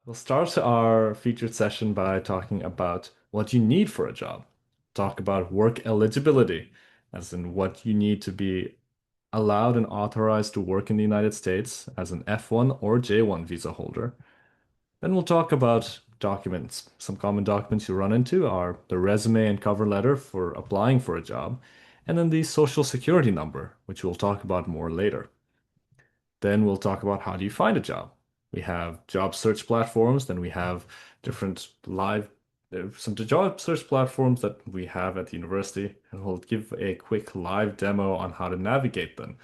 We'll start our featured session by talking about what you need for a job. Talk about work eligibility, as in what you need to be allowed and authorized to work in the United States as an F1 or J1 visa holder. Then we'll talk about documents. Some common documents you run into are the resume and cover letter for applying for a job, and then the social security number, which we'll talk about more later. Then we'll talk about how do you find a job. We have job search platforms, then we have different some job search platforms that we have at the university, and we'll give a quick live demo on how to navigate them.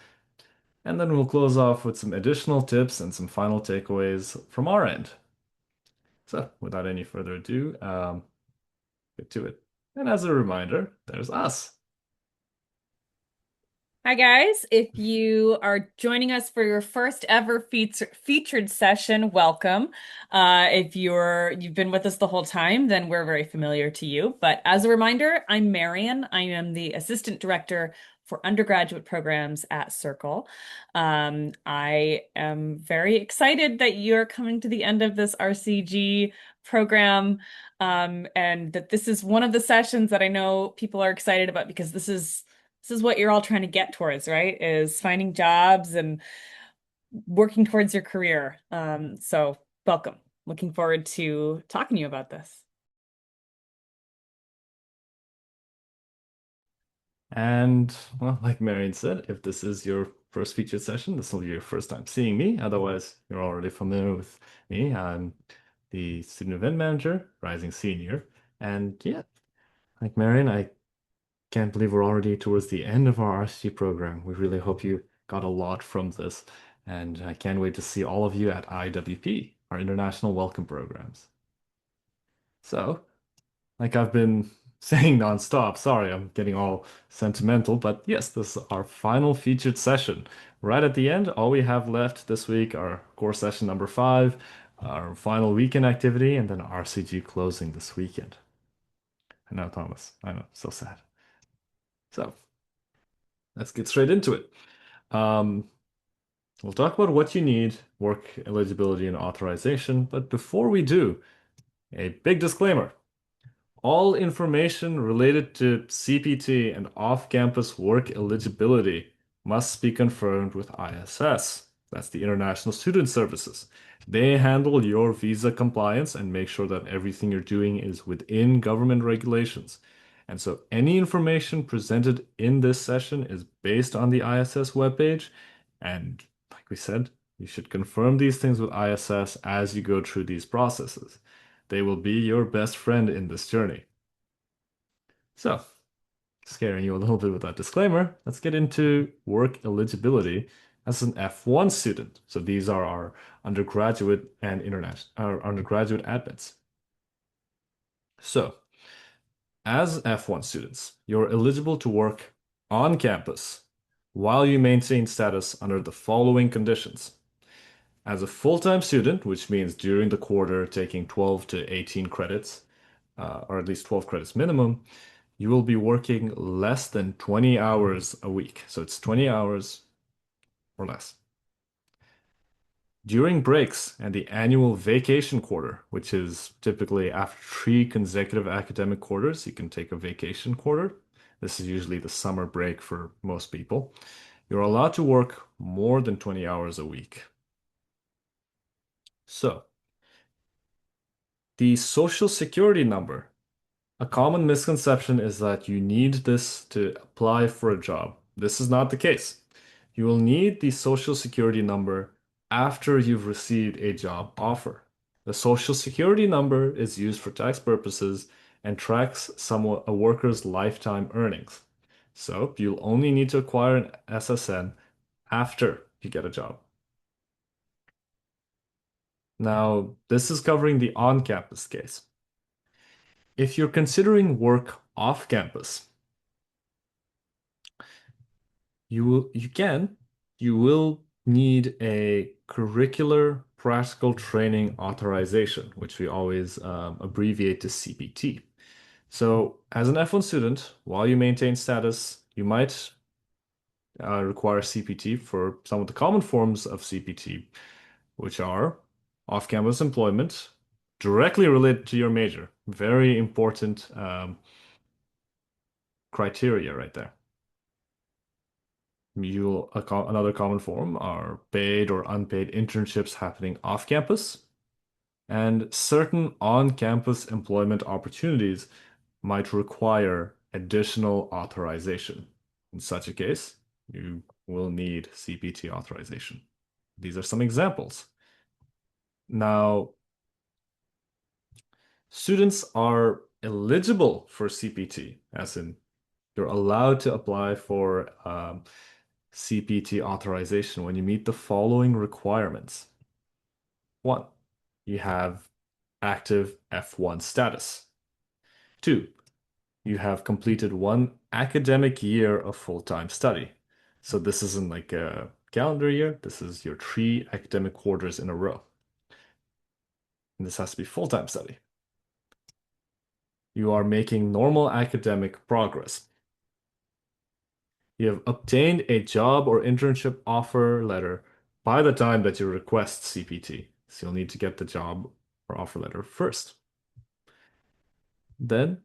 And then we'll close off with some additional tips and some final takeaways from our end. So, without any further ado, get to it. And as a reminder, there's us. Hi guys, if you are joining us for your first ever featured session, welcome. If you've been with us the whole time, then we're very familiar to you. But as a reminder, I'm Marian. I am the Assistant Director for Undergraduate Programs at Circle. I am very excited that you're coming to the end of this RCG program, and that this is one of the sessions that I know people are excited about because this is what you're all trying to get towards, right? Is finding jobs and working towards your career. So welcome. Looking forward to talking to you about this. And well, like Marion said, if this is your first featured session, this will be your first time seeing me. Otherwise, you're already familiar with me. I'm the student event manager, rising senior. And yeah, like Marion, I can't believe we're already towards the end of our RCG program. We really hope you got a lot from this. And I can't wait to see all of you at IWP, our International Welcome Programs. So, like I've been saying nonstop, sorry, I'm getting all sentimental, but yes, this is our final featured session. Right at the end, all we have left this week are core session number 5, our final weekend activity, and then RCG closing this weekend. I know, Thomas. I know, so sad. So let's get straight into it. Um, we'll talk about what you need, work eligibility and authorization, but before we do, a big disclaimer. All information related to CPT and off-campus work eligibility must be confirmed with ISS. That's the International Student Services. They handle your visa compliance and make sure that everything you're doing is within government regulations. And so any information presented in this session is based on the ISS webpage. And like we said, you should confirm these things with ISS as you go through these processes. They will be your best friend in this journey. So, scaring you a little bit with that disclaimer, let's get into work eligibility as an F1 student. So these are our undergraduate and international, our undergraduate admits. So, as F1 students, you're eligible to work on campus while you maintain status under the following conditions. As a full-time student, which means during the quarter taking 12 to 18 credits, or at least 12 credits minimum, you will be working less than 20 hours a week. So it's 20 hours or less. During breaks and the annual vacation quarter, which is typically after 3 consecutive academic quarters, you can take a vacation quarter. This is usually the summer break for most people. You're allowed to work more than 20 hours a week. So, the social security number. A common misconception is that you need this to apply for a job. This is not the case. You will need the Social Security number after you've received a job offer. The Social Security number is used for tax purposes and tracks a worker's lifetime earnings. So you'll only need to acquire an SSN after you get a job. Now, this is covering the on-campus case. If you're considering work off campus, you will need a curricular practical training authorization, which we always abbreviate to CPT. So, as an F1 student, while you maintain status, you might require CPT for some of the common forms of CPT, which are off-campus employment directly related to your major. Very important criteria right there. Another common form are paid or unpaid internships happening off campus, and certain on-campus employment opportunities might require additional authorization. In such a case, you will need CPT authorization. These are some examples. Now, students are eligible for CPT, as in you're allowed to apply for CPT authorization when you meet the following requirements. One, you have active F1 status. Two, you have completed one academic year of full-time study. So this isn't like a calendar year, this is your 3 academic quarters in a row. And this has to be full-time study. You are making normal academic progress. You have obtained a job or internship offer letter by the time that you request CPT. So you'll need to get the job or offer letter first. Then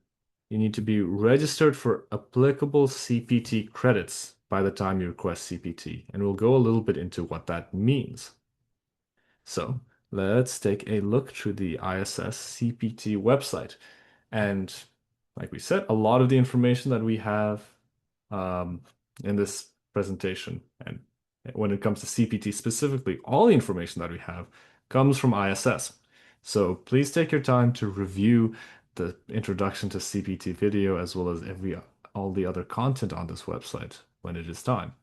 you need to be registered for applicable CPT credits by the time you request CPT, and we'll go a little bit into what that means. So let's take a look through the ISS CPT website. And like we said, a lot of the information that we have um, in this presentation, and when it comes to CPT specifically, all the information that we have comes from ISS. So please take your time to review the introduction to CPT video as well as all the other content on this website when it is time.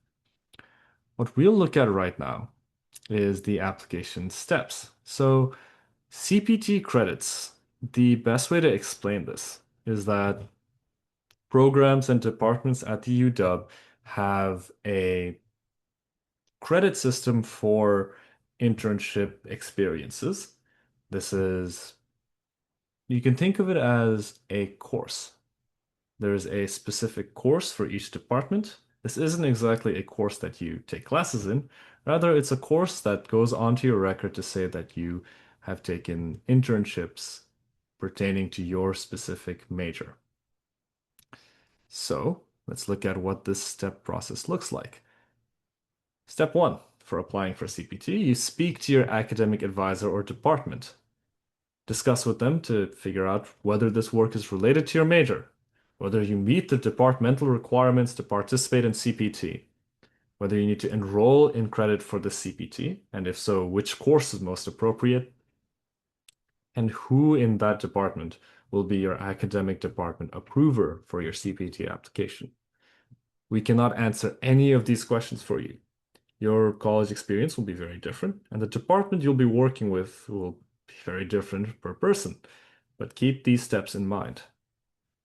What we'll look at right now is the application steps. So CPT credits, the best way to explain this is that programs and departments at the UW have a credit system for internship experiences. This is, you can think of it as a course. There's a specific course for each department. This isn't exactly a course that you take classes in. Rather, it's a course that goes onto your record to say that you have taken internships pertaining to your specific major. So let's look at what this step process looks like. Step 1, for applying for CPT, you speak to your academic advisor or department. Discuss with them to figure out whether this work is related to your major, whether you meet the departmental requirements to participate in CPT, whether you need to enroll in credit for the CPT, and if so, which course is most appropriate, and who in that department will be your academic department approver for your CPT application. We cannot answer any of these questions for you. Your college experience will be very different, and the department you'll be working with will be very different per person. But keep these steps in mind.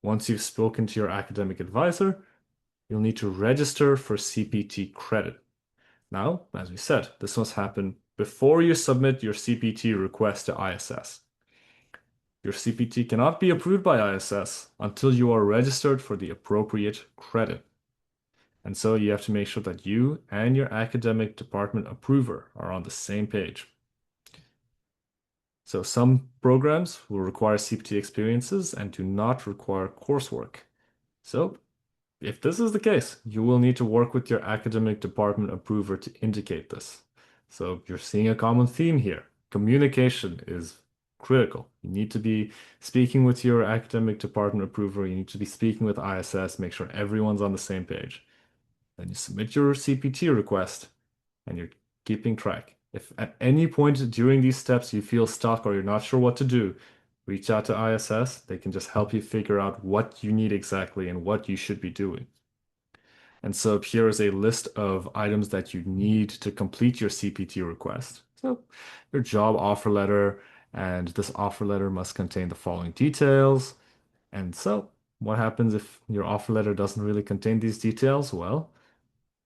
Once you've spoken to your academic advisor, you'll need to register for CPT credit. Now, as we said, this must happen before you submit your CPT request to ISS. Your CPT cannot be approved by ISS until you are registered for the appropriate credit. And so you have to make sure that you and your academic department approver are on the same page. So some programs will require CPT experiences and do not require coursework. So if this is the case, you will need to work with your academic department approver to indicate this. So you're seeing a common theme here. Communication is critical. You need to be speaking with your academic department approver. You need to be speaking with ISS, make sure everyone's on the same page. Then you submit your CPT request and you're keeping track. If at any point during these steps you feel stuck or you're not sure what to do, reach out to ISS. They can just help you figure out what you need exactly and what you should be doing. And so here is a list of items that you need to complete your CPT request. So your job offer letter, and this offer letter must contain the following details. And so what happens if your offer letter doesn't really contain these details? Well,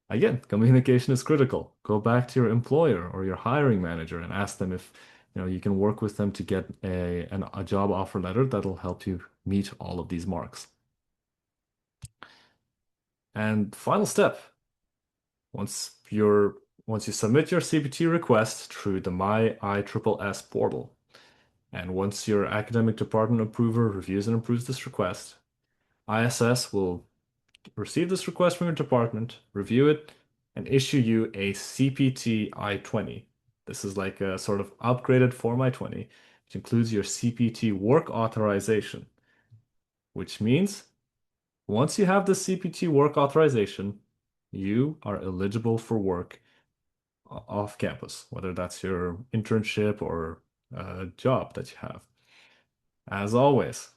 again, communication is critical. Go back to your employer or your hiring manager and ask them if you can work with them to get a job offer letter that'll help you meet all of these marks. And final step, once your once you submit your CPT request through the My ISSS portal, and once your academic department approver reviews and approves this request, ISS will receive this request from your department, review it, and issue you a CPT I-20. This is like a sort of upgraded Form I-20, which includes your CPT work authorization, which means once you have the CPT work authorization, you are eligible for work off campus, whether that's your internship or a job that you have. As always,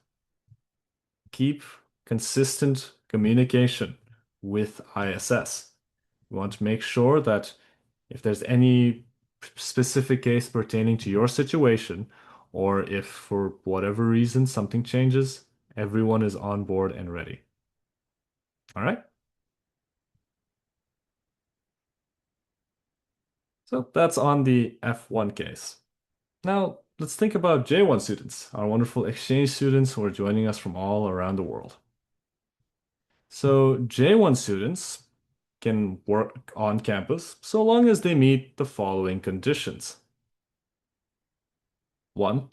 keep consistent communication with ISS. We want to make sure that if there's any specific case pertaining to your situation, or if for whatever reason something changes, everyone is on board and ready. All right? So that's on the F1 case. Now, let's think about J1 students, our wonderful exchange students who are joining us from all around the world. So, J1 students can work on campus so long as they meet the following conditions. One,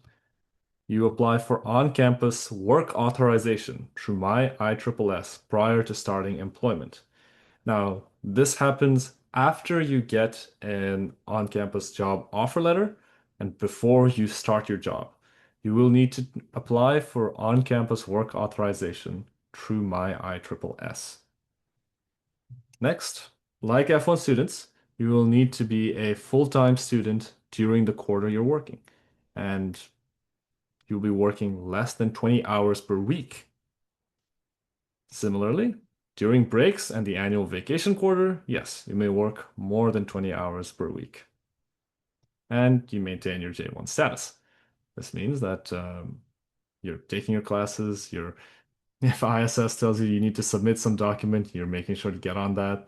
you apply for on-campus work authorization through My ISSS prior to starting employment. Now, this happens after you get an on-campus job offer letter and before you start your job. You will need to apply for on-campus work authorization through My ISSS. Next, like F1 students, you will need to be a full-time student during the quarter you're working, and you'll be working less than 20 hours per week. Similarly, during breaks and the annual vacation quarter, yes, you may work more than 20 hours per week. And you maintain your J1 status. This means that you're taking your classes, if ISS tells you you need to submit some document, you're making sure to get on that.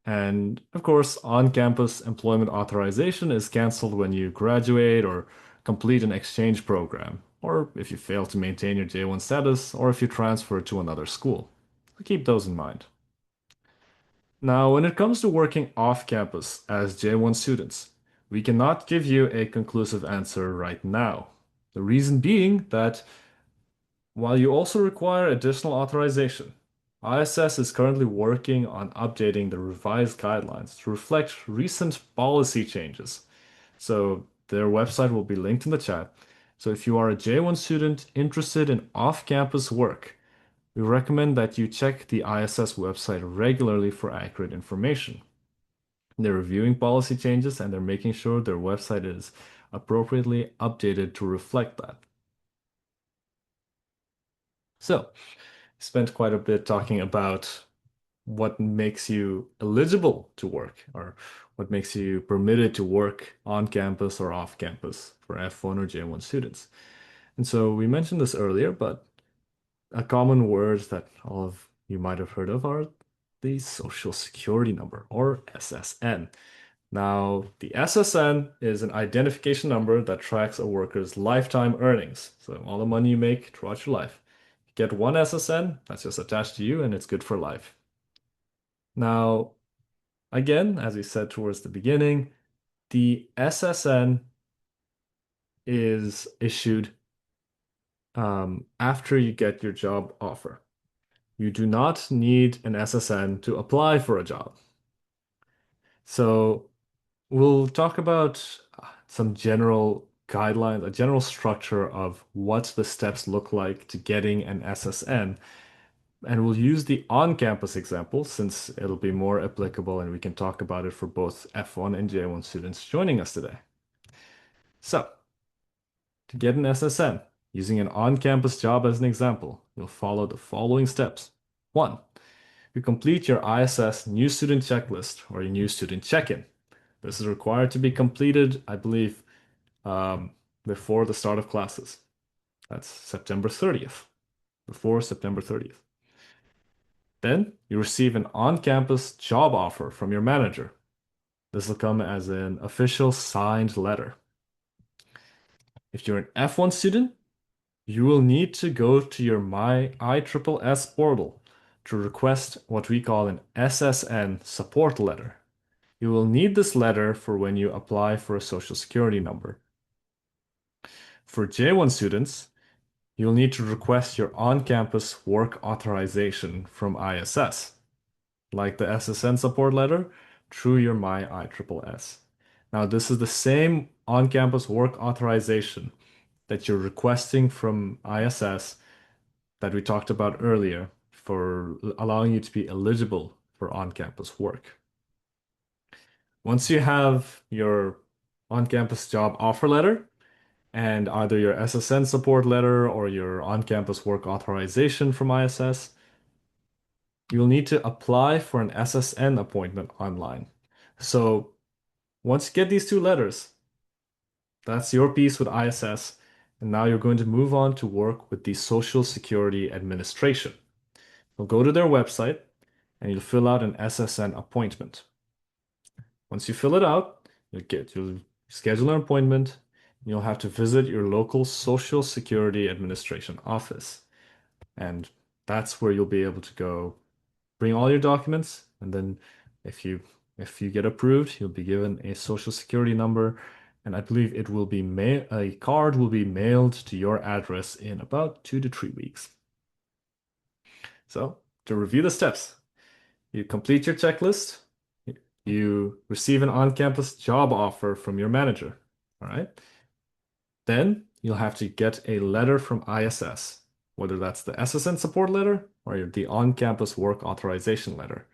And of course, on-campus employment authorization is canceled when you graduate or complete an exchange program, or if you fail to maintain your J1 status, or if you transfer to another school. So keep those in mind. Now, when it comes to working off campus as J1 students, we cannot give you a conclusive answer right now. The reason being that while you also require additional authorization, ISS is currently working on updating the revised guidelines to reflect recent policy changes. So their website will be linked in the chat. So if you are a J1 student interested in off-campus work, we recommend that you check the ISS website regularly for accurate information. They're reviewing policy changes and they're making sure their website is appropriately updated to reflect that. So, spent quite a bit talking about what makes you eligible to work or what makes you permitted to work on campus or off campus for F1 or J1 students. And so we mentioned this earlier, but a common word that all of you might have heard of are the Social Security number or SSN. Now, the SSN is an identification number that tracks a worker's lifetime earnings. So all the money you make throughout your life. You get one SSN, that's just attached to you and it's good for life. Now, again, as we said towards the beginning, the SSN is issued after you get your job offer. You do not need an SSN to apply for a job. So we'll talk about some general guidelines, a general structure of what the steps look like to getting an SSN. And we'll use the on-campus example since it'll be more applicable and we can talk about it for both F1 and J1 students joining us today. So, to get an SSN, using an on-campus job as an example, you'll follow the following steps. 1. You complete your ISS new student checklist or your new student check-in. This is required to be completed, I believe, before the start of classes. That's September 30th, before September 30th. Then you receive an on-campus job offer from your manager. This will come as an official signed letter. If you're an F1 student, you will need to go to your My ISSS portal to request what we call an SSN support letter. You will need this letter for when you apply for a social security number. For J1 students, you'll need to request your on-campus work authorization from ISS, like the SSN support letter, through your My ISSS. Now, this is the same on-campus work authorization that you're requesting from ISS that we talked about earlier for allowing you to be eligible for on-campus work. Once you have your on-campus job offer letter and either your SSN support letter or your on-campus work authorization from ISS, you'll need to apply for an SSN appointment online. So once you get these two letters, that's your piece with ISS, and now you're going to move on to work with the Social Security Administration. You'll go to their website and you'll fill out an SSN appointment. Once you fill it out, you'll schedule an appointment, and you'll have to visit your local Social Security Administration office. And that's where you'll be able to go bring all your documents, and then if you if you get approved, you'll be given a Social Security number, and I believe it will be a card will be mailed to your address in about 2 to 3 weeks. So, to review the steps, you complete your checklist, you receive an on-campus job offer from your manager. All right. Then you'll have to get a letter from ISS, whether that's the SSN support letter or the on-campus work authorization letter.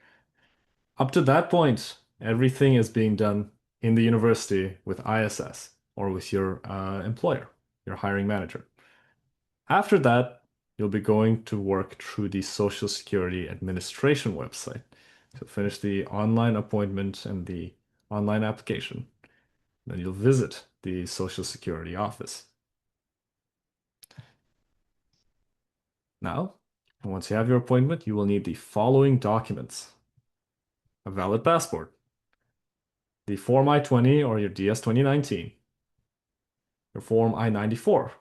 Up to that point, everything is being done in the university with ISS or with your employer, your hiring manager. After that, you'll be going to work through the Social Security Administration website to finish the online appointment and the online application. Then you'll visit the Social Security office. Now, once you have your appointment, you will need the following documents: a valid passport, the Form I-20 or your DS 2019, your Form I-94.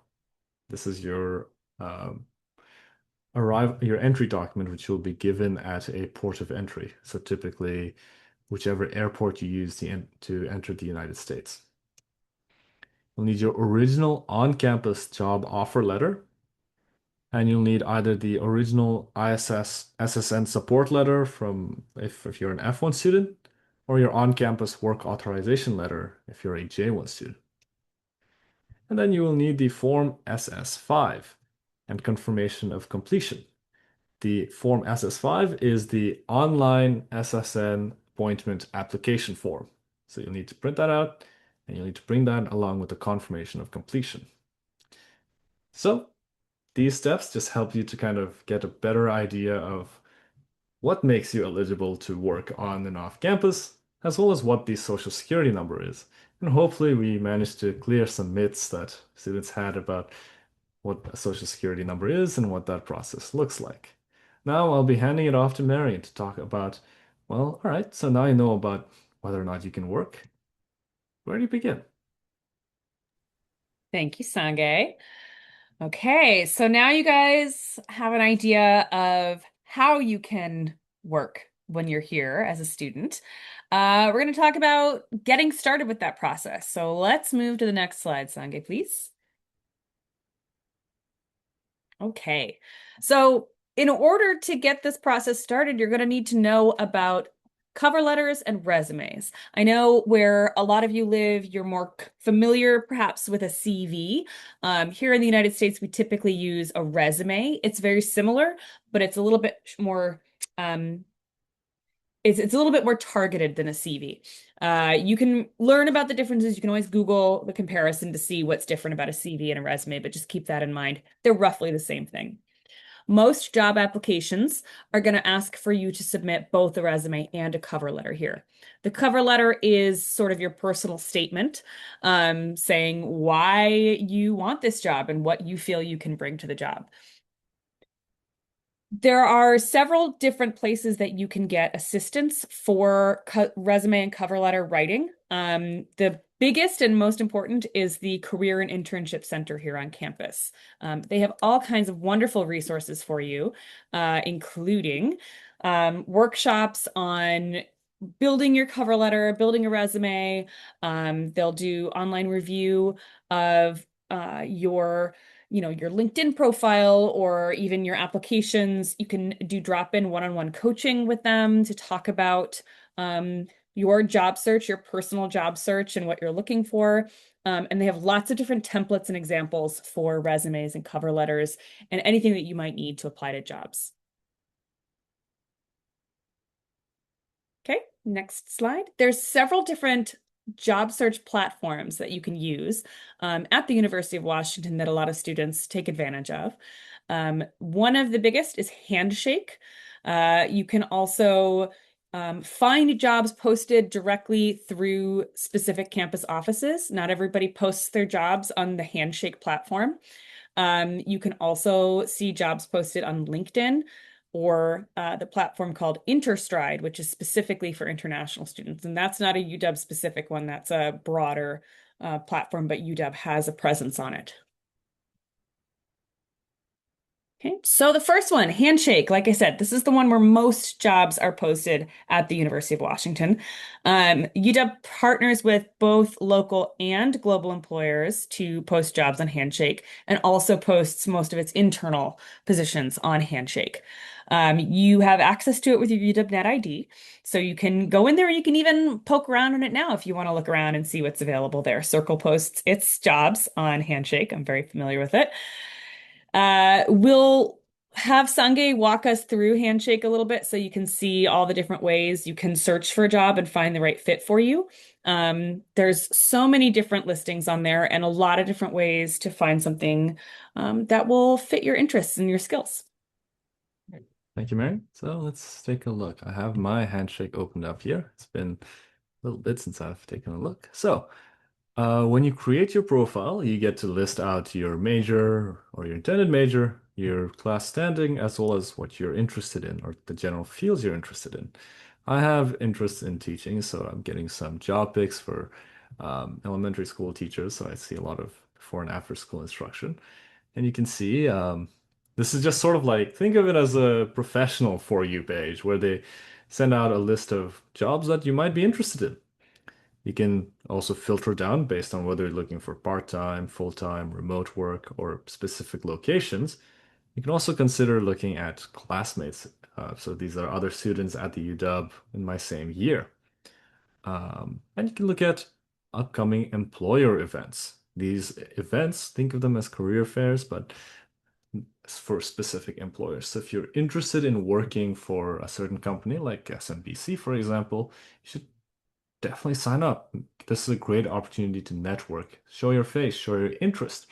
This is your your entry document, which will be given at a port of entry. So typically, whichever airport you use to enter the United States. You'll need your original on-campus job offer letter, and you'll need either the original ISS SSN support letter from if you're an F1 student, or your on-campus work authorization letter if you're a J1 student. And then you will need the Form SS5 and confirmation of completion. The Form SS5 is the online SSN appointment application form. So you'll need to print that out and you'll need to bring that along with the confirmation of completion. So these steps just help you to kind of get a better idea of what makes you eligible to work on and off campus, as well as what the social security number is. And hopefully we managed to clear some myths that students had about what a social security number is and what that process looks like. Now I'll be handing it off to Marion to talk about, well, all right, so now you know about whether or not you can work. Where do you begin? Thank you, Sange. Okay, so now you guys have an idea of how you can work when you're here as a student. We're going to talk about getting started with that process. So let's move to the next slide, Sange, please. Okay, so in order to get this process started, you're going to need to know about cover letters and resumes. I know where a lot of you live, you're more familiar perhaps with a CV. Here in the United States, we typically use a resume. It's very similar, but it's a little bit more it's a little bit more targeted than a CV. You can learn about the differences. You can always Google the comparison to see what's different about a CV and a resume, but just keep that in mind. They're roughly the same thing. Most job applications are going to ask for you to submit both a resume and a cover letter here. The cover letter is sort of your personal statement, saying why you want this job and what you feel you can bring to the job. There are several different places that you can get assistance for resume and cover letter writing. The biggest and most important is the Career and Internship Center here on campus. They have all kinds of wonderful resources for you, including workshops on building your cover letter, building a resume. They'll do online review of your LinkedIn profile or even your applications. You can do drop-in one-on-one coaching with them to talk about um, your job search, your personal job search, and what you're looking for. And they have lots of different templates and examples for resumes and cover letters and anything that you might need to apply to jobs. Okay, next slide. There's several different job search platforms that you can use at the University of Washington that a lot of students take advantage of. One of the biggest is Handshake. You can also find jobs posted directly through specific campus offices. Not everybody posts their jobs on the Handshake platform. You can also see jobs posted on LinkedIn or the platform called Interstride, which is specifically for international students. And that's not a UW specific one, that's a broader platform, but UW has a presence on it. Okay, so the first one, Handshake, like I said, this is the one where most jobs are posted at the University of Washington. UW partners with both local and global employers to post jobs on Handshake and also posts most of its internal positions on Handshake. You have access to it with your UW Net ID, so you can go in there and you can even poke around on it now if you want to look around and see what's available there. Circle posts its jobs on Handshake. I'm very familiar with it. We'll have Sange walk us through Handshake a little bit so you can see all the different ways you can search for a job and find the right fit for you. There's so many different listings on there and a lot of different ways to find something that will fit your interests and your skills. Thank you, Mary. So let's take a look. I have my Handshake opened up here. It's been a little bit since I've taken a look. So when you create your profile, you get to list out your major or your intended major, your class standing, as well as what you're interested in or the general fields you're interested in. I have interest in teaching, so I'm getting some job picks for elementary school teachers. So I see a lot of before and after school instruction. And you can see this is just sort of like, think of it as a professional For You page where they send out a list of jobs that you might be interested in. You can also filter down based on whether you're looking for part-time, full-time, remote work, or specific locations. You can also consider looking at classmates. So these are other students at the UW in my same year. And you can look at upcoming employer events. These events, think of them as career fairs, but for specific employers. So if you're interested in working for a certain company like SMBC, for example, you should definitely sign up. This is a great opportunity to network, show your face, show your interest.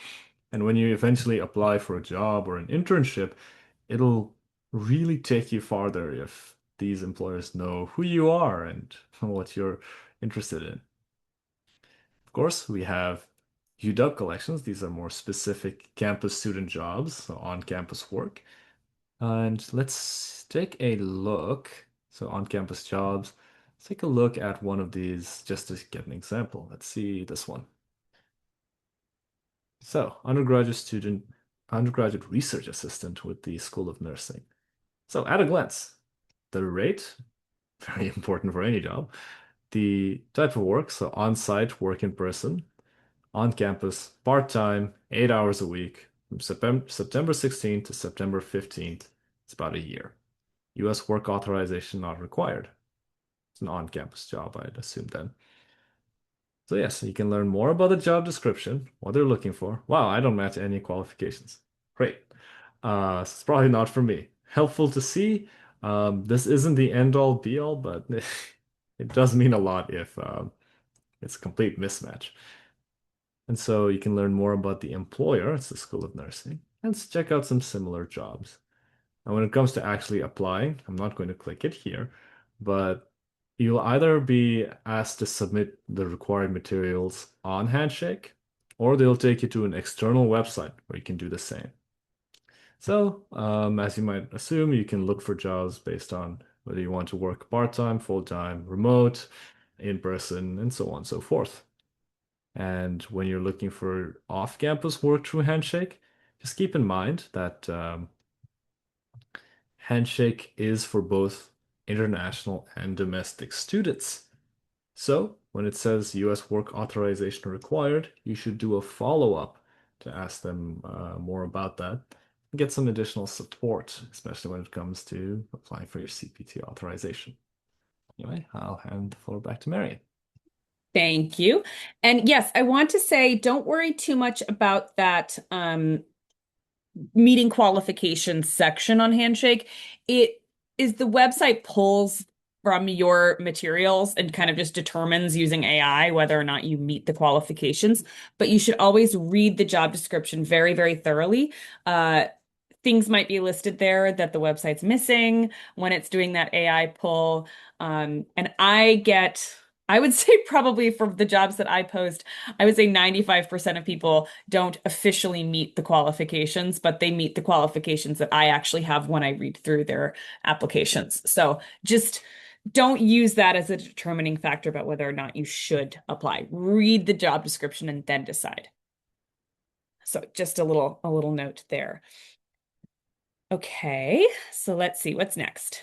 And when you eventually apply for a job or an internship, it'll really take you farther if these employers know who you are and what you're interested in. Of course, we have UW collections. These are more specific campus student jobs, so on-campus work. And let's take a look. So on-campus jobs. Let's take a look at one of these just to get an example. Let's see this one. So undergraduate research assistant with the School of Nursing. So at a glance, the rate, very important for any job. The type of work, so on-site work in person, on campus, part-time, 8 hours a week, from September 16th to September 15th. It's about a year. US work authorization not required. It's an on-campus job, I'd assume then. So yes, you can learn more about the job description, what they're looking for. Wow, I don't match any qualifications. Great. It's probably not for me. Helpful to see. This isn't the end-all be-all, but it does mean a lot if it's a complete mismatch. And so you can learn more about the employer, it's the School of Nursing, and check out some similar jobs. And when it comes to actually applying, I'm not going to click it here, but you'll either be asked to submit the required materials on Handshake, or they'll take you to an external website where you can do the same. So, as you might assume, you can look for jobs based on whether you want to work part-time, full-time, remote, in person, and so on and so forth. And when you're looking for off-campus work through Handshake, just keep in mind that Handshake is for both international and domestic students. So when it says US work authorization required, you should do a follow-up to ask them more about that and get some additional support, especially when it comes to applying for your CPT authorization. Anyway, I'll hand the floor back to Marion. Thank you. And yes, I want to say don't worry too much about that meeting qualifications section on Handshake. It is the website pulls from your materials and kind of just determines using AI whether or not you meet the qualifications. But you should always read the job description very, very thoroughly. Things might be listed there that the website's missing when it's doing that AI pull. And I would say probably for the jobs that I post, I would say 95% of people don't officially meet the qualifications, but they meet the qualifications that I actually have when I read through their applications. So just don't use that as a determining factor about whether or not you should apply. Read the job description and then decide. So just a little note there. Okay, so let's see what's next.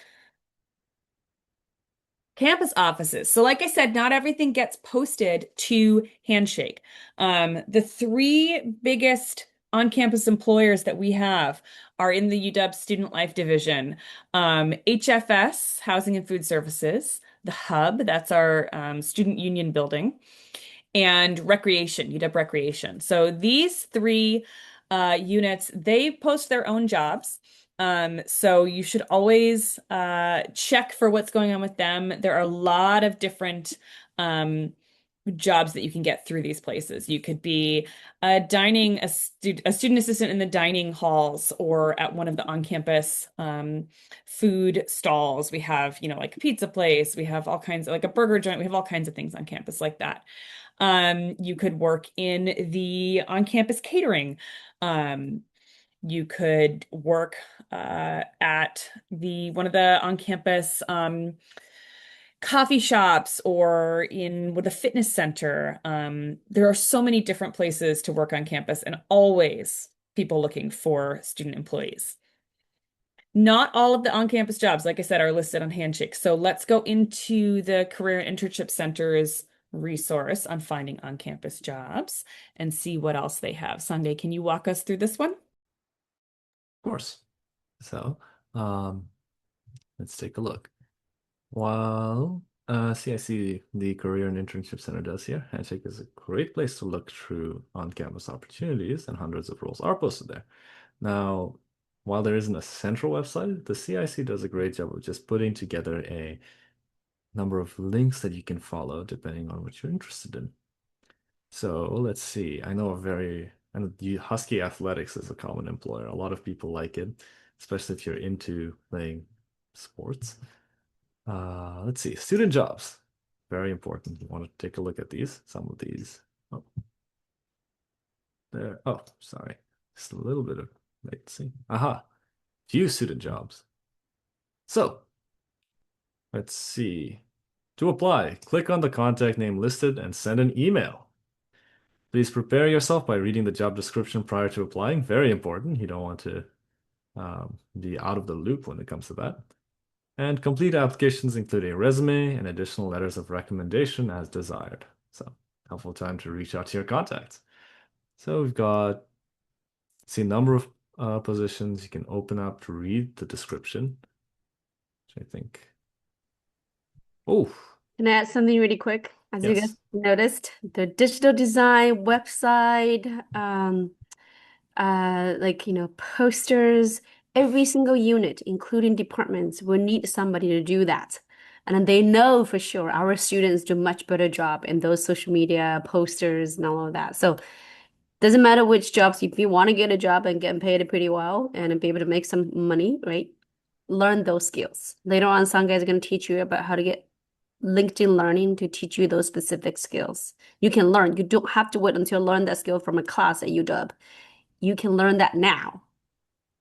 Campus offices. So, like I said, not everything gets posted to Handshake. The three biggest on-campus employers that we have are in the UW Student Life Division. HFS, Housing and Food Services, the Hub, that's our student union building, and Recreation, UW Recreation. So these three units, they post their own jobs. So you should always check for what's going on with them. There are a lot of different jobs that you can get through these places. You could be a student assistant in the dining halls or at one of the on-campus food stalls. We have, like a pizza place. We have all kinds of like a burger joint. We have all kinds of things on campus like that. You could work in the on-campus catering. You could work at the one of the on-campus coffee shops or in with a fitness center. There are so many different places to work on campus and always people looking for student employees. Not all of the on-campus jobs, like I said, are listed on Handshake. So let's go into the Career and Internship Center's resource on finding on-campus jobs and see what else they have. Sunday, can you walk us through this one? Of course. So, um, let's take a look. While CIC, the Career and Internship Center does here, Handshake is a great place to look through on-campus opportunities, and hundreds of roles are posted there. Now, while there isn't a central website, the CIC does a great job of just putting together a number of links that you can follow depending on what you're interested in. So let's see. I know Husky Athletics is a common employer. A lot of people like it, especially if you're into playing sports. Let's see. Student jobs. Very important. You want to take a look at these. Some of these. Oh, there. Oh, sorry. Just a little bit of latency. Aha. Few student jobs. So let's see. To apply, click on the contact name listed and send an email. Please prepare yourself by reading the job description prior to applying. Very important. You don't want to be out of the loop when it comes to that. And complete applications include a resume and additional letters of recommendation as desired. So, helpful time to reach out to your contacts. So, we've got, see, a number of positions you can open up to read the description, which I think. Oh, Can I add something really quick? As you guys yes. noticed, the digital design website, like, posters, every single unit, including departments, will need somebody to do that. And then they know for sure our students do much better job in those social media posters and all of that. So doesn't matter which jobs, if you want to get a job and get paid pretty well and be able to make some money, right? Learn those skills. Later on, some guys are going to teach you about how to get LinkedIn Learning to teach you those specific skills. You can learn. You don't have to wait until you learn that skill from a class at UW. You can learn that now.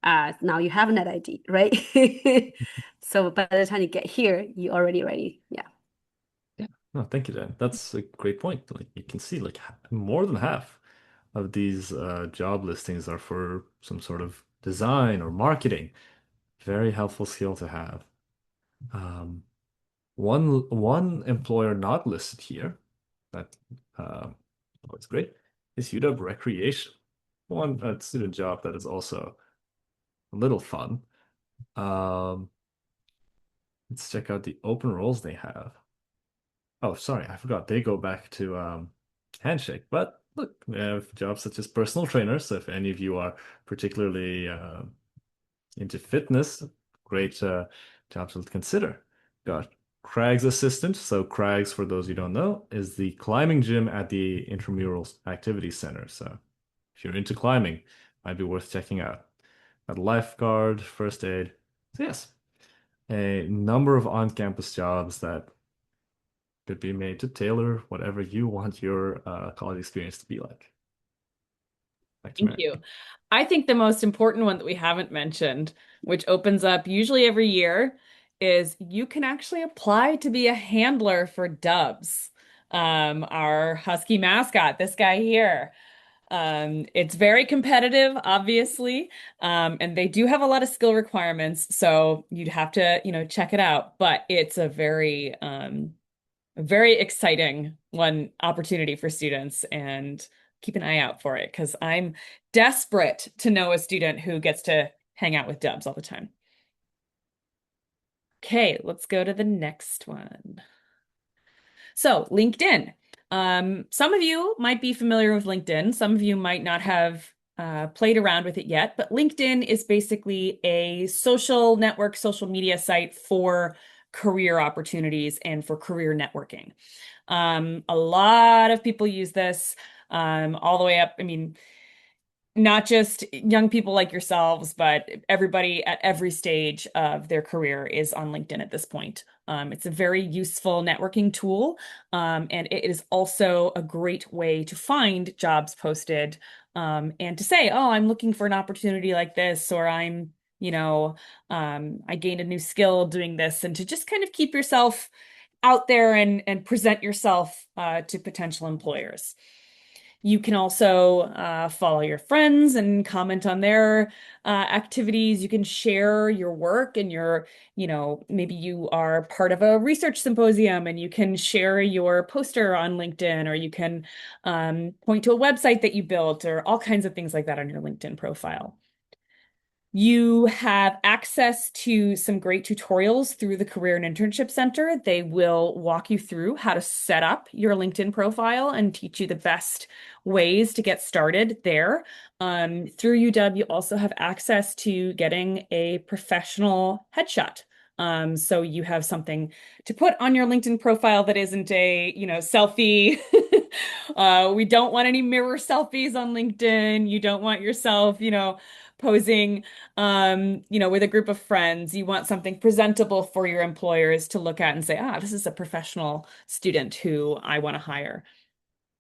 Now you have an ID, right? So by the time you get here, you're already ready. Yeah. Yeah. No, thank you, Dan. That's a great point. Like you can see, like more than half of these job listings are for some sort of design or marketing. Very helpful skill to have. Um, one employer not listed here that was great is UW Recreation. One student job that is also a little fun. Um, let's check out the open roles they have. Oh, sorry, I forgot. They go back to Handshake. But look, they have jobs such as personal trainer. So if any of you are particularly into fitness, great jobs to consider. Got Craig's assistant. So Craig's, for those you don't know, is the climbing gym at the Intramural Activity Center. So if you're into climbing, might be worth checking out. Got lifeguard, first aid. So yes, a number of on-campus jobs that could be made to tailor whatever you want your college experience to be like. Back to Thank Mary. you. I think the most important one that we haven't mentioned, which opens up usually every year, is you can actually apply to be a handler for Dubs, our Husky mascot, this guy here. It's very competitive, obviously, and they do have a lot of skill requirements, so you'd have to, check it out. But it's a very exciting one opportunity for students, and keep an eye out for it because I'm desperate to know a student who gets to hang out with Dubs all the time. Okay, let's go to the next one. So, LinkedIn. Some of you might be familiar with LinkedIn. Some of you might not have played around with it yet, but LinkedIn is basically a social network, social media site for career opportunities and for career networking. A lot of people use this all the way up. I mean, not just young people like yourselves, but everybody at every stage of their career is on LinkedIn at this point. It's a very useful networking tool, and it is also a great way to find jobs posted and to say, oh, I'm looking for an opportunity like this, or I gained a new skill doing this, and to just kind of keep yourself out there and present yourself to potential employers. You can also follow your friends and comment on their activities. You can share your work and maybe you are part of a research symposium and you can share your poster on LinkedIn, or you can point to a website that you built, or all kinds of things like that on your LinkedIn profile. You have access to some great tutorials through the Career and Internship Center. They will walk you through how to set up your LinkedIn profile and teach you the best ways to get started there. Through UW, you also have access to getting a professional headshot. So you have something to put on your LinkedIn profile that isn't a, selfie. We don't want any mirror selfies on LinkedIn. You don't want yourself, posing with a group of friends. You want something presentable for your employers to look at and say, this is a professional student who I want to hire.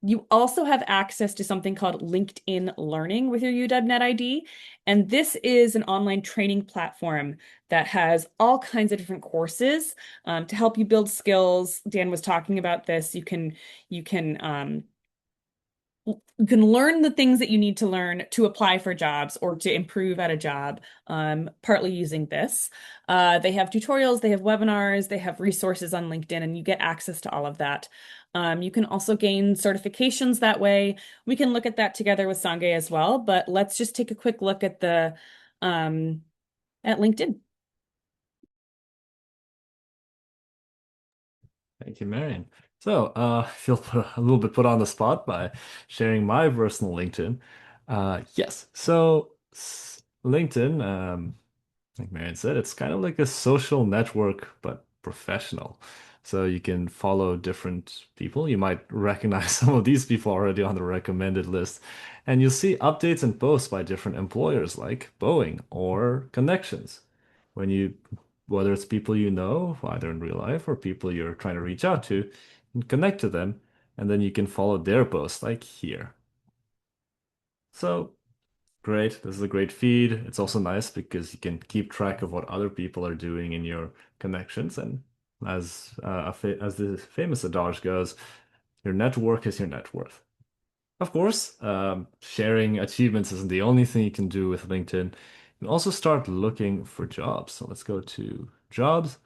You also have access to something called LinkedIn Learning with your UW-Net ID. And this is an online training platform that has all kinds of different courses to help you build skills. Dan was talking about this. You can learn the things that you need to learn to apply for jobs or to improve at a job, partly using this. They have tutorials, they have webinars, they have resources on LinkedIn, and you get access to all of that. You can also gain certifications that way. We can look at that together with Sange as well, but let's just take a quick look at at LinkedIn. Thank you, Marion. So, I feel a little bit put on the spot by sharing my personal LinkedIn. Yes, so LinkedIn, like Marion said, it's kind of like a social network, but professional. So you can follow different people. You might recognize some of these people already on the recommended list. And you'll see updates and posts by different employers like Boeing or Connections. When you, whether it's people you know, either in real life or people you're trying to reach out to, and connect to them, and then you can follow their posts like here. So great. This is a great feed. It's also nice because you can keep track of what other people are doing in your connections. And as the famous adage goes, your network is your net worth. Of course, sharing achievements isn't the only thing you can do with LinkedIn. You can also start looking for jobs. So let's go to jobs.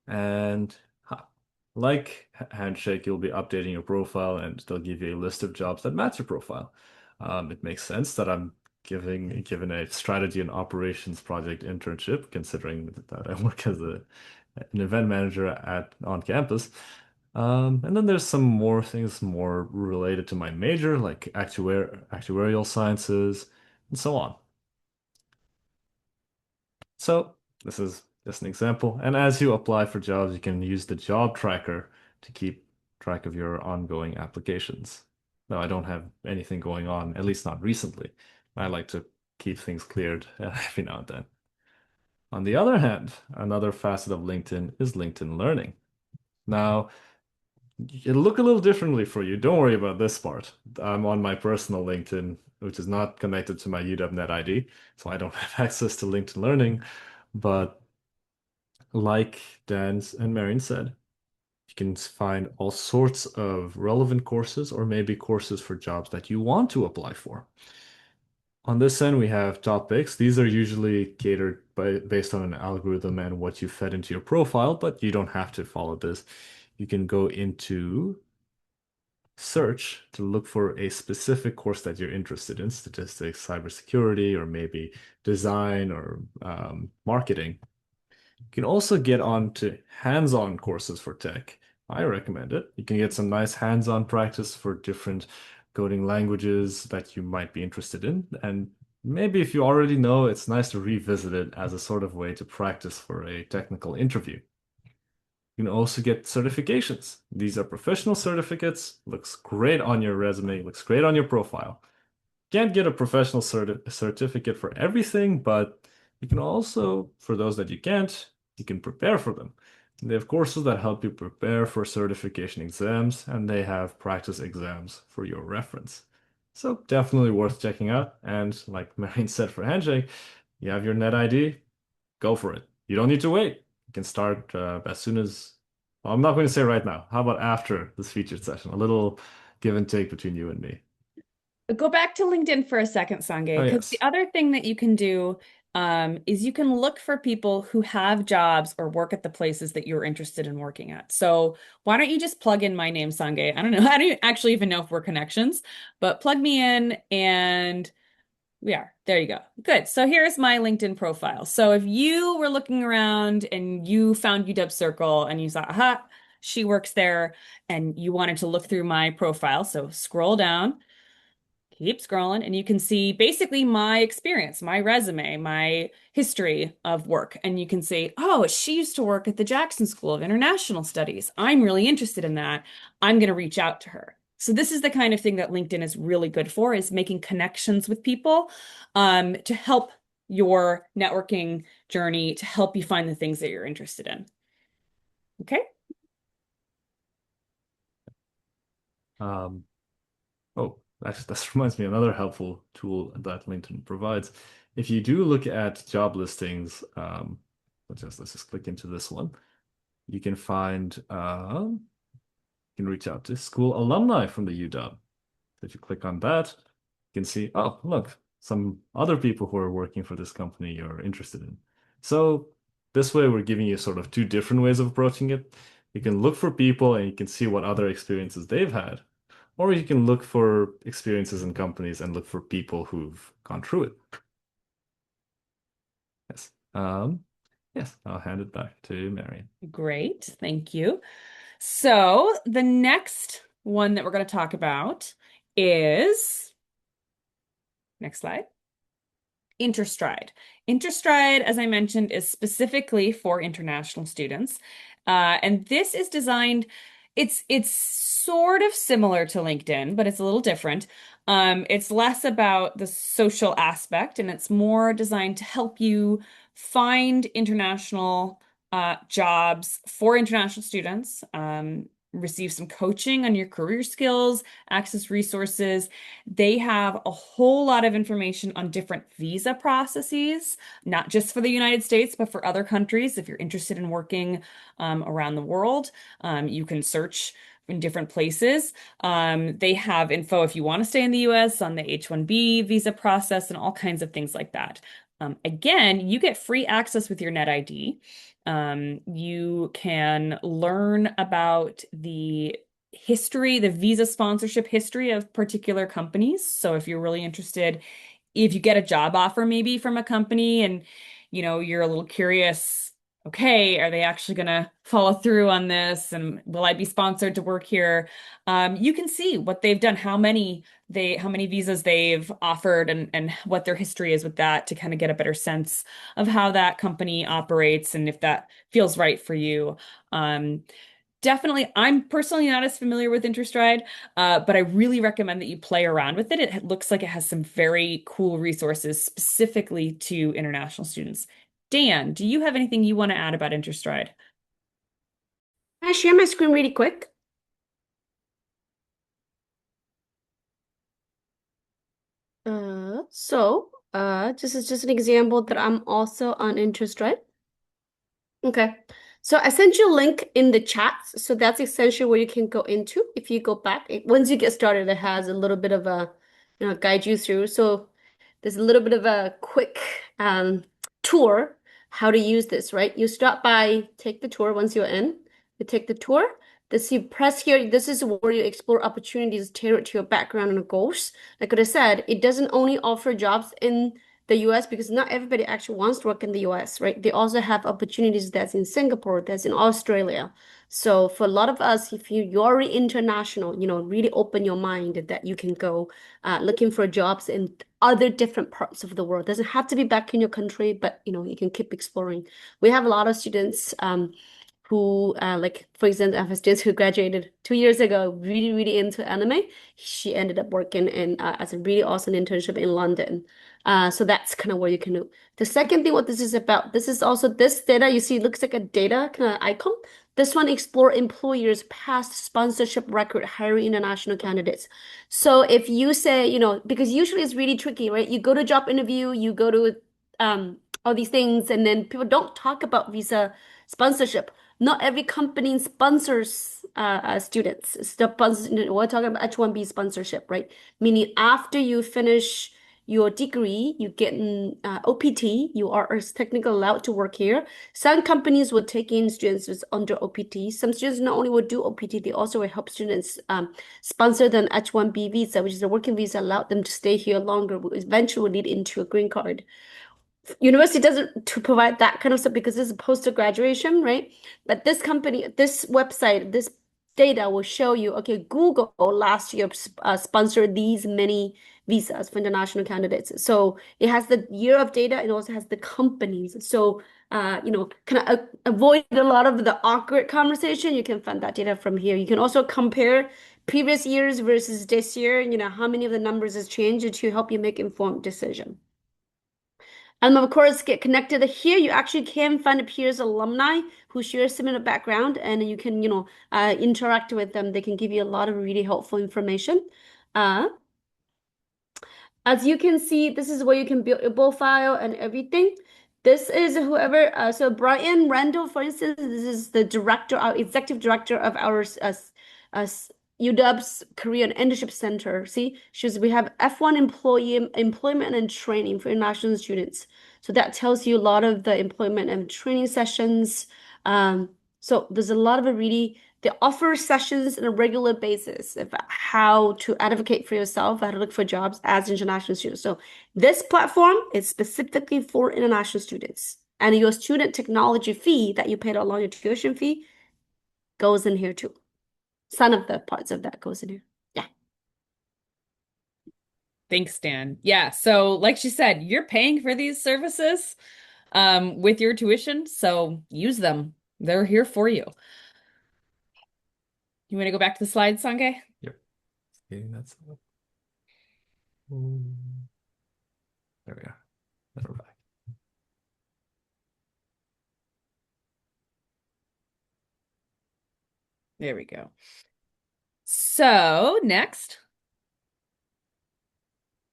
And like Handshake, you'll be updating your profile and they'll give you a list of jobs that match your profile. It makes sense that I'm given a strategy and operations project internship, considering that I work as an event manager at on campus. And then there's some more things more related to my major, like actuarial sciences and so on. So this is just an example. And as you apply for jobs, you can use the job tracker to keep track of your ongoing applications. No, I don't have anything going on, at least not recently. I like to keep things cleared every now and then. On the other hand, another facet of LinkedIn is LinkedIn Learning. Now, it'll look a little differently for you. Don't worry about this part. I'm on my personal LinkedIn, which is not connected to my UW-Net ID, so I don't have access to LinkedIn Learning. But like Dan and Marion said, you can find all sorts of relevant courses or maybe courses for jobs that you want to apply for. On this end, we have topics. These are usually catered based on an algorithm and what you fed into your profile, but you don't have to follow this. You can go into search to look for a specific course that you're interested in, statistics, cybersecurity, or maybe design or marketing. You can also get on to hands-on courses for tech. I recommend it. You can get some nice hands-on practice for different coding languages that you might be interested in. And maybe if you already know, it's nice to revisit it as a sort of way to practice for a technical interview. You can also get certifications. These are professional certificates. Looks great on your resume, looks great on your profile. Can't get a professional certificate for everything, but you can also, for those that you can't, you can prepare for them. They have courses that help you prepare for certification exams, and they have practice exams for your reference. So definitely worth checking out. And like Marion said for Handshake, you have your net ID, go for it. You don't need to wait. You can start as soon as, well, I'm not going to say right now. How about after this featured session? A little give and take between you and me. Go back to LinkedIn for a second, Sange, Oh, because the yes. other thing that you can do is you can look for people who have jobs or work at the places that you're interested in working at. So why don't you just plug in my name, Sange? I don't know. I don't actually even know if we're connections, but plug me in and we are. There you go. Good. So here's my LinkedIn profile. So if you were looking around and you found UW Circle and you thought, aha, she works there, and you wanted to look through my profile, so scroll down. Keep scrolling, and you can see basically my experience, my resume, my history of work. And you can say, oh, she used to work at the Jackson School of International Studies. I'm really interested in that. I'm going to reach out to her. So this is the kind of thing that LinkedIn is really good for, is making connections with people to help your networking journey, to help you find the things that you're interested in. Okay? Um, oh, actually, this reminds me of another helpful tool that LinkedIn provides. If you do look at job listings, let's just click into this one. You can find, you can reach out to school alumni from the UW. If you click on that, you can see, oh, look, some other people who are working for this company you're interested in. So this way, we're giving you sort of two different ways of approaching it. You can look for people and you can see what other experiences they've had. Or you can look for experiences in companies and look for people who've gone through it. Yes. Yes, I'll hand it back to Marion. Great. Thank you. So the next one that we're going to talk about is, next slide, Interstride. Interstride, as I mentioned, is specifically for international students. And this is designed, it's sort of similar to LinkedIn, but it's a little different. It's less about the social aspect, and it's more designed to help you find international jobs for international students, receive some coaching on your career skills, access resources. They have a whole lot of information on different visa processes, not just for the United States, but for other countries. If you're interested in working around the world, you can search in different places. They have info if you want to stay in the US on the H-1B visa process and all kinds of things like that. Again, you get free access with your net ID. You can learn about the history, the visa sponsorship history of particular companies. So if you're really interested, if you get a job offer maybe from a company and you're a little curious, okay, are they actually going to follow through on this and will I be sponsored to work here? You can see what they've done, how many visas they've offered and what their history is with that to kind of get a better sense of how that company operates and if that feels right for you. Um, Definitely, I'm personally not as familiar with InterStride, but I really recommend that you play around with it. It looks like it has some very cool resources specifically to international students. Dan, do you have anything you want to add about InterStride? Can I share my screen really quick? This is just an example that I'm also on interest, right? Okay. So I sent you a link in the chat. So that's essentially where you can go into. If you go back, once you get started, it has a little bit of a, guide you through. So there's a little bit of a quick tour how to use this, right? You start by take the tour once you're in. You take the tour. This you press here. This is where you explore opportunities tailored to your background and goals. Like I said, it doesn't only offer jobs in the US because not everybody actually wants to work in the US, right? They also have opportunities that's in Singapore, that's in Australia. So for a lot of us, if you're already international, really open your mind that you can go looking for jobs in other different parts of the world. Doesn't have to be back in your country, but you can keep exploring. We have a lot of students who like for example, I have a student who graduated 2 years ago, really, really into anime. She ended up working in as a really awesome internship in London. So that's kind of where you can do. The second thing, what this is about, this is also this data you see looks like a data kind of icon. This one explore employers' past sponsorship record hiring international candidates. So if you say, because usually it's really tricky, right? You go to job interview, you go to all these things, and then people don't talk about visa sponsorship. Not every company sponsors students. We're talking about H-1B sponsorship, right? Meaning after you finish your degree, you get an OPT, you are technically allowed to work here. Some companies will take in students who's under OPT. Some students not only will do OPT, they also will help students sponsor them H-1B visa, which is a working visa, allow them to stay here longer, eventually will lead into a green card. University doesn't to provide that kind of stuff because this is post graduation, right? But this company, this website, this data will show you, okay, Google last year sponsored these many visas for international candidates. So it has the year of data. It also has the companies. So, kind of avoid a lot of the awkward conversation. You can find that data from here. You can also compare previous years versus this year, how many of the numbers has changed to help you make informed decision. And of course, get connected here. You actually can find peers alumni who share similar background, and you can, interact with them. They can give you a lot of really helpful information. Uh, as you can see, this is where you can build your profile and everything. This is whoever, so Brian Randall, for instance, this is the director, our executive director of our UW's Career and Internship Center. See, we have F1 employment and training for international students. So that tells you a lot of the employment and training sessions. So there's a lot of they offer sessions on a regular basis about how to advocate for yourself, how to look for jobs as international students. So this platform is specifically for international students. And your student technology fee that you paid along your tuition fee goes in here too. Some of the parts of that goes in here. Yeah. Thanks, Dan. Yeah, so like she said, you're paying for these services with your tuition, so use them. They're here for you. You want to go back to the slides, Sange? Yep. Okay, that's there we are. Now we're back. There we go. So next,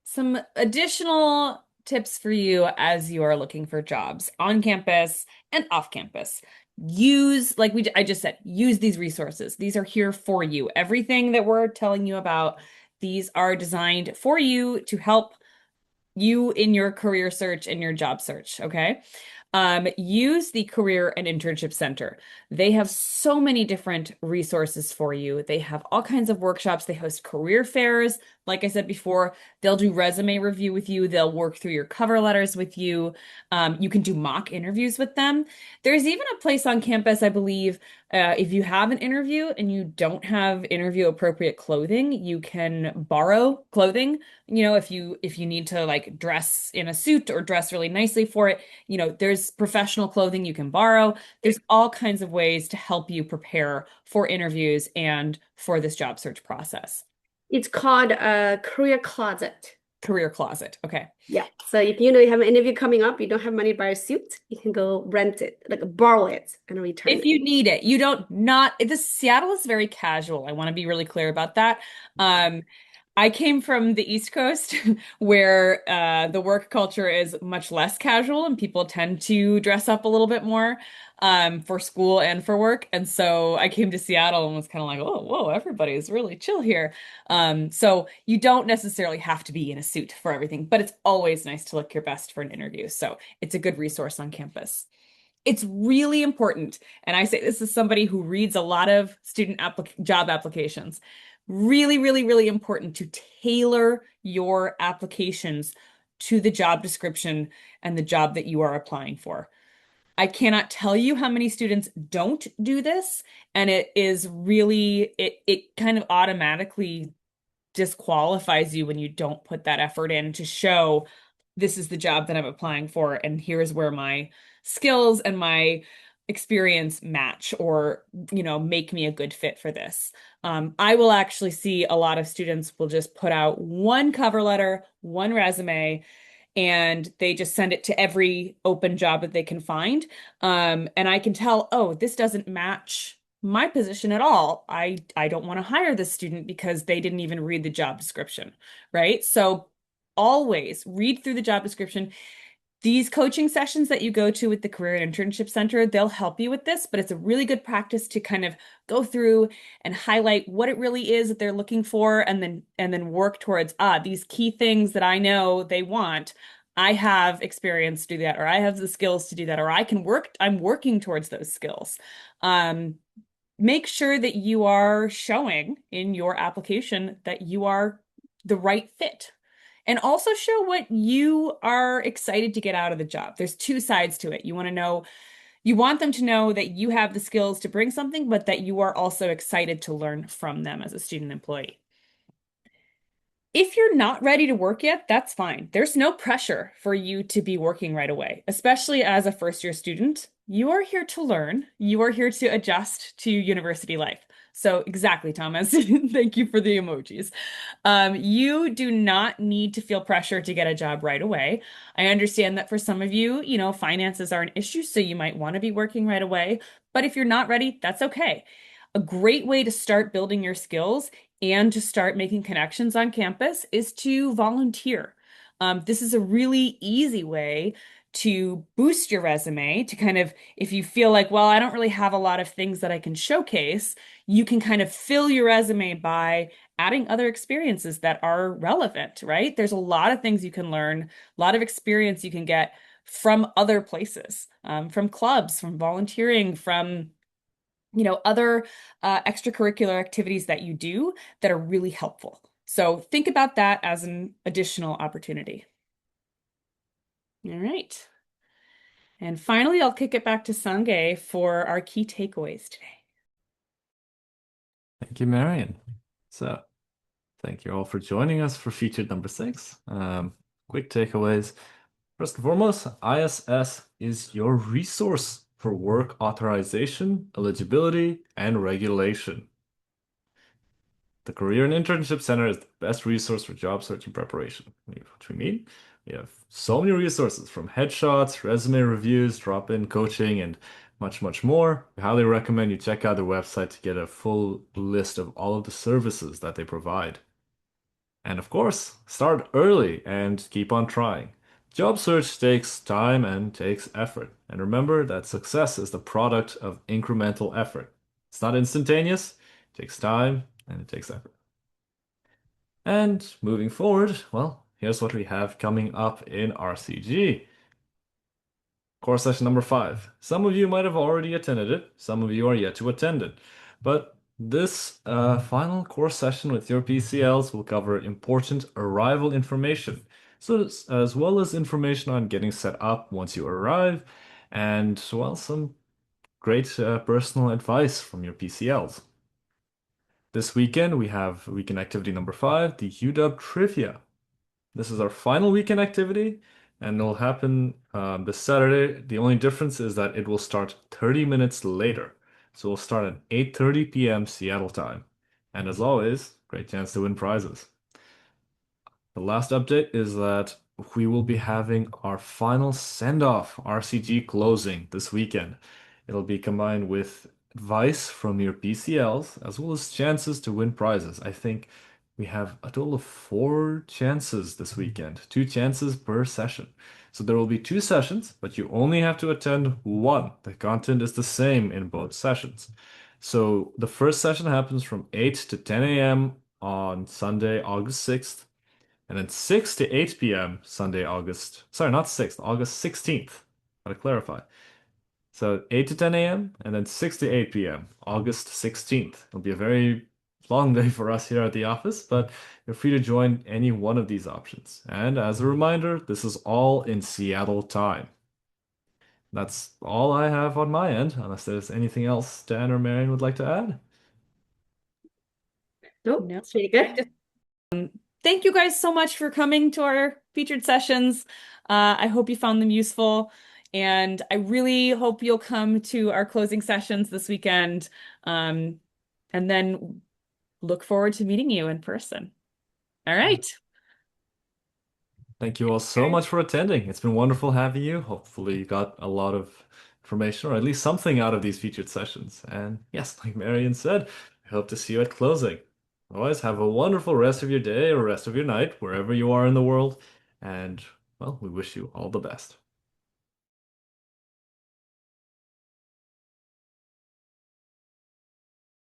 some additional tips for you as you are looking for jobs on campus and off campus. I just said, use these resources. These are here for you. Everything that we're telling you about, these are designed for you to help you in your career search and your job search, okay? use the Career and Internship Center. They have so many different resources for you. They have all kinds of workshops. They host career fairs. Like I said before, they'll do resume review with you. They'll work through your cover letters with you. You can do mock interviews with them. There's even a place on campus, I believe, if you have an interview and you don't have interview appropriate clothing, you can borrow clothing. If you need to like dress in a suit or dress really nicely for it, there's professional clothing you can borrow. There's all kinds of ways to help you prepare for interviews and for this job search process. It's called a career closet. Career closet. Okay. Yeah. So if you know you have an interview coming up, you don't have money to buy a suit, you can go rent it, like borrow it and return If it. you need it, you don't not this Seattle is very casual. I want to be really clear about that. I came from the East Coast where the work culture is much less casual and people tend to dress up a little bit more for school and for work. And so I came to Seattle and was kind of like, oh, whoa, everybody's really chill here. So you don't necessarily have to be in a suit for everything, but it's always nice to look your best for an interview. So it's a good resource on campus. It's really important, and I say this as somebody who reads a lot of job applications. Really, really, really important to tailor your applications to the job description and the job that you are applying for. I cannot tell you how many students don't do this, and it kind of automatically disqualifies you when you don't put that effort in to show this is the job that I'm applying for, and here's where my skills and my experience match or, make me a good fit for this. I will actually see a lot of students will just put out one cover letter, one resume, and they just send it to every open job that they can find. And I can tell, oh, this doesn't match my position at all. I don't want to hire this student because they didn't even read the job description, right? So always read through the job description. These coaching sessions that you go to with the Career and Internship Center, they'll help you with this, but it's a really good practice to kind of go through and highlight what it really is that they're looking for and then work towards these key things that I know they want. I have experience to do that, or I have the skills to do that, or I'm working towards those skills. Um, Make sure that you are showing in your application that you are the right fit. And also show what you are excited to get out of the job. There's two sides to it. You want them to know that you have the skills to bring something, but that you are also excited to learn from them as a student employee. If you're not ready to work yet, that's fine. There's no pressure for you to be working right away, especially as a first year student. You are here to learn. You are here to adjust to university life. So exactly, Thomas. Thank you for the emojis. You do not need to feel pressure to get a job right away. I understand that for some of you, finances are an issue, so you might want to be working right away. But if you're not ready, that's okay. A great way to start building your skills and to start making connections on campus is to volunteer. This is a really easy way to boost your resume, to kind of, if you feel like, well, I don't really have a lot of things that I can showcase, you can kind of fill your resume by adding other experiences that are relevant, right? There's a lot of things you can learn, a lot of experience you can get from other places, from clubs, from volunteering, from other extracurricular activities that you do that are really helpful. So think about that as an additional opportunity. All right. And finally, I'll kick it back to Sange for our key takeaways today. Thank you, Marion. So, thank you all for joining us for feature number 6. Quick takeaways. First and foremost, ISS is your resource for work authorization, eligibility, and regulation. The Career and Internship Center is the best resource for job search and preparation. What we mean? We have so many resources from headshots, resume reviews, drop-in coaching, and much, much more. We highly recommend you check out their website to get a full list of all of the services that they provide. And of course, start early and keep on trying. Job search takes time and takes effort. And remember that success is the product of incremental effort. It's not instantaneous, it takes time and it takes effort. And moving forward, well, here's what we have coming up in RCG. Course session number 5. Some of you might have already attended it, some of you are yet to attend it. But this final course session with your PCLs will cover important arrival information, so as well as information on getting set up once you arrive, and well, some great personal advice from your PCLs. This weekend we have weekend activity number 5, the UW Trivia. This is our final weekend activity, and it'll happen this Saturday. The only difference is that it will start 30 minutes later. So we'll start at 8:30 p.m. Seattle time. And as always, great chance to win prizes. The last update is that we will be having our final send-off RCG closing this weekend. It'll be combined with advice from your PCLs as well as chances to win prizes. I think we have a total of 4 chances this weekend, 2 chances per session. So there will be 2 sessions, but you only have to attend one. The content is the same in both sessions. So the first session happens from 8 to 10 a.m. on Sunday, August 6th. And then 6 to 8 p.m. Sunday, sorry, not 6th, August 16th. Gotta clarify. So 8 to 10 a.m. and then 6 to 8 p.m. August 16th. It'll be a very long day for us here at the office, but you're free to join any one of these options. And as a reminder, this is all in Seattle time. That's all I have on my end, unless there's anything else Dan or Marion would like to add. Nope, No. it's really good. Thank you guys so much for coming to our featured sessions. I hope you found them useful, and I really hope you'll come to our closing sessions this weekend, and then look forward to meeting you in person. All right. Thank you all so much for attending. It's been wonderful having you. Hopefully, you got a lot of information or at least something out of these featured sessions. And yes, like Marion said, I hope to see you at closing. Otherwise, have a wonderful rest of your day or rest of your night, wherever you are in the world. And well, we wish you all the best.